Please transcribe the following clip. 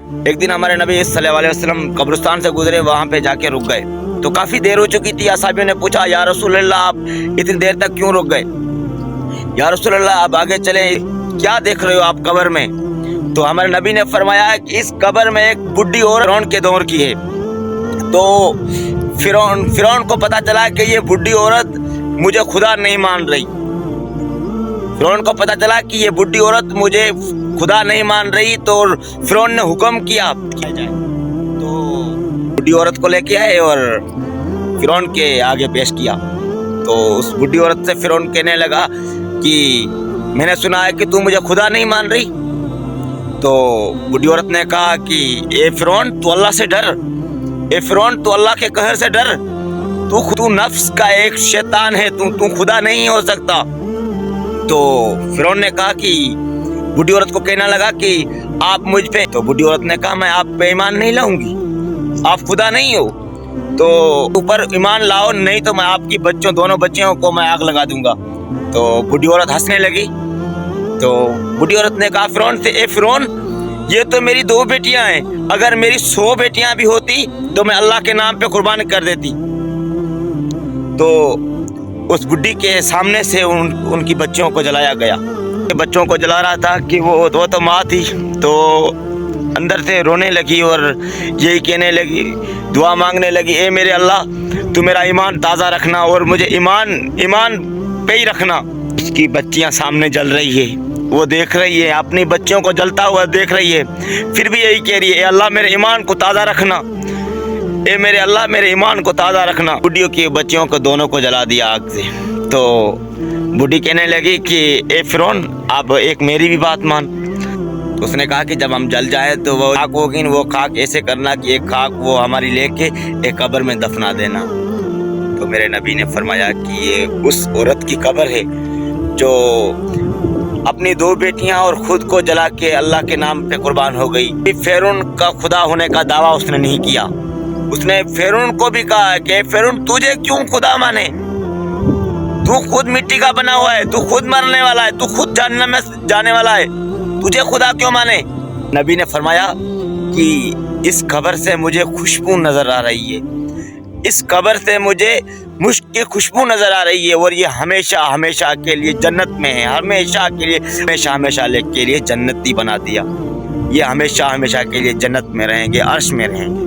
एक दिन हमारे नबी सल्लल्लाहु अलैहि वसल्लम कब्रिस्तान से गुजरे, वहाँ पे जाके रुक गए। तो काफ़ी देर हो चुकी थी। असहाबियों ने पूछा, या रसूल अल्लाह आप इतनी देर तक क्यों रुक गए? या रसूल अल्लाह आप आगे चले, क्या देख रहे हो आप कब्र में? तो हमारे नबी ने फरमाया कि इस कब्र में एक बुढ़ी और फिरौन के दौर की है। तो फिरौन को पता चला कि ये बुढ़ी औरत मुझे खुदा नहीं मान रही। फिरौन को पता चला कि ये बुढ़ी औरत मुझे खुदा नहीं मान रही, तो फिरौन ने हुक्म किया जाए। तो बुढ़ी औरत को लेके आए और फिरौन के आगे पेश किया। तो उस बुढ़ी औरत से फिरौन कहने लगा कि मैंने सुना है कि तू मुझे खुदा नहीं मान रही। तो बुढ़ी औरत ने कहा कि ए फिरौन तू अल्लाह से डर, ए फिरौन तू अल्लाह के कहर से डर, तू नफ्स का एक शैतान है, तू खुदा नहीं हो सकता। तो फिरौन ने कहा कि बुढ़ी औरत को कहना लगा कि आप मुझ पे, तो बुढ़ी औरत ने कहा मैं आप पे ईमान नहीं लाऊंगी, आप खुदा नहीं हो, तो ऊपर ईमान लाओ, नहीं तो मैं आपकी दोनों बच्चियों को मैं आग लगा दूंगा। तो बुढ़ी औरत हंसने लगी। तो बुढ़ी औरत ने कहा फिरौन से, ए फिरौन ये तो मेरी 2 बेटियां हैं, अगर मेरी 100 बेटियां भी होती तो मैं अल्लाह के नाम पे कुर्बान कर देती। तो उस बुढ़ी के सामने से उनकी बच्चियों को जलाया गया। बच्चों को जला रहा था कि वो तो माँ थी, तो अंदर से रोने लगी और यही कहने लगी, दुआ मांगने लगी, ए मेरे अल्लाह तू मेरा ईमान ताज़ा रखना और मुझे ईमान पे ही रखना। इसकी बच्चियां सामने जल रही है, वो देख रही है, अपनी बच्चियों को जलता हुआ देख रही है, फिर भी यही कह रही है, ए अल्लाह मेरे ईमान को ताज़ा रखना, ए मेरे अल्लाह मेरे ईमान को ताज़ा रखना। बुढ़ियों की बच्चियों को दोनों को जला दिया आग से। तो बुढ़ी कहने लगी कि ए फिरौन आप एक मेरी भी बात मान। तो उसने कहा कि जब हम जल जाए तो वो खाक होगी, वो खाक ऐसे करना कि एक खाक वो हमारी लेके एक कब्र में दफना देना। तो मेरे नबी ने फरमाया कि ये उस औरत की कब्र है जो अपनी 2 बेटियां और खुद को जला के अल्लाह के नाम पे कुर्बान हो गई। फिरौन का खुदा होने का दावा उसने नहीं किया। उसने फिरौन को भी कहा कि फिरौन तुझे क्यों खुदा माने, तू खुद मिट्टी का बना हुआ है, तू खुद मरने वाला है, तू खुद जहन्नम में जाने वाला है, तुझे खुदा क्यों माने? नबी ने फरमाया कि इस कब्र से मुझे खुशबू नजर आ रही है, इस कब्र से मुझे मुश्क की खुशबू नजर आ रही है, और ये हमेशा हमेशा के लिए जन्नत में है, हमेशा के लिए हमेशा के लिए जन्नती बना दिया। ये हमेशा के लिए जन्नत में रहेंगे, अर्श में रहेंगे।